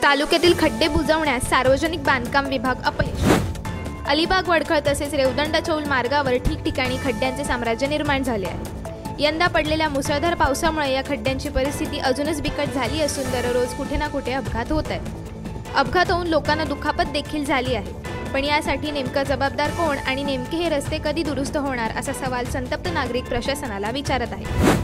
तालुक्यातील खड्डे बुजवण्यास सार्वजनिक बांधकाम विभाग अपयशी। अलिबाग वडखळ तसेच रेवदंडा चौल मार्गावर ठिकठिकाणी खड्ड्यांचे साम्राज्य निर्माण झाले आहे। यंदा पडलेल्या मुसळधार पावसामुळे या खड्ड्यांची परिस्थिती अजूनच बिकट झाली असून दररोज कुठे ना कुठे अपघात होत आहेत। अपघात होऊन लोकांना दुखापत देखील झाली आहे। पण यासाठी नेमका जबाबदार कोण आणि नेमके हे रस्ते कधी दुरुस्त होणार असा सवाल संतप्त नागरिक प्रशासनाला विचारत आहेत।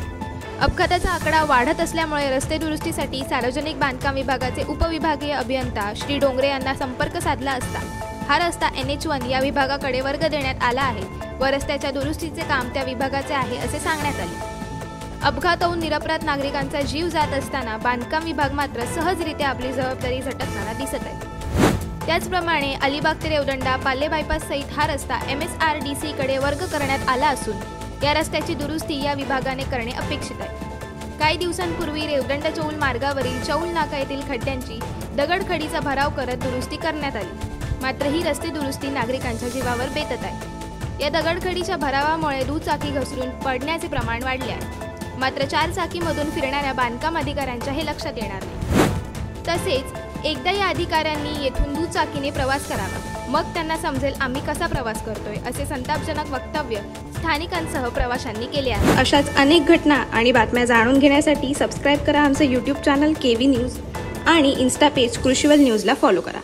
अपघाताचा आकडा वाढत असल्यामुळे रस्ते दुरुस्तीसाठी सार्वजनिक बांधकाम विभागाचे उपविभागीय अभियंता श्री डोंगरे यांना संपर्क साधला असता हा रस्ता NH1 या विभागाकडे वर्ग देण्यात आला आहे व रस्त्याच्या दुरुस्तीचे काम त्या विभागाचे आहे असे सांगण्यात आले। अपघात होऊन निरपराध नागरिकांचा जीव जात असताना बांधकाम विभाग मात्र सहजरित्या आपली जबाबदारी झटकताना दिसत आहे। त्याचप्रमाणे अलिबाग ते रेवदंडा पाले बायपास सहित हा रस्ता MSRDC कडे वर्ग करण्यात आला असून या रस्त्याची दुरुस्ती या विभागाने करणे अपेक्षित आहे। काही दिवसांपूर्वी रेवदंडा चौल मार्गावरील चौल नाका येथील खड्ड्यांची दगडखडीचा भराव करत दुरुस्ती करण्यात आली। मात्र ही रस्ते दुरुस्ती नागरिकांच्या जीवावर बेतत आहे। या दगडखडीच्या भरावामुळे दुचाकी घसरून पडण्याचे प्रमाण वाढले आहे। मात्र 4 चाकीमधून फिरणाऱ्या बांधकाम अधिकाऱ्यांच्या हे लक्षात येणार नाही। तसेच एकदा या अधिकाऱ्यांनी येथून दुचाकीने प्रवास करावा, मग त्यांना समजेल आम्ही कसा प्रवास करतोय असे संतापजनक वक्तव्य स्थानिकांसह प्रवाशांनी केले आहे। अशाच अनेक घटना आणि बातम्या जाणून घेण्यासाठी सबस्क्राइब करा आमचे YouTube चॅनल KV न्यूज आणि इन्स्टा पेज कृषीवल न्यूजला फॉलो करा।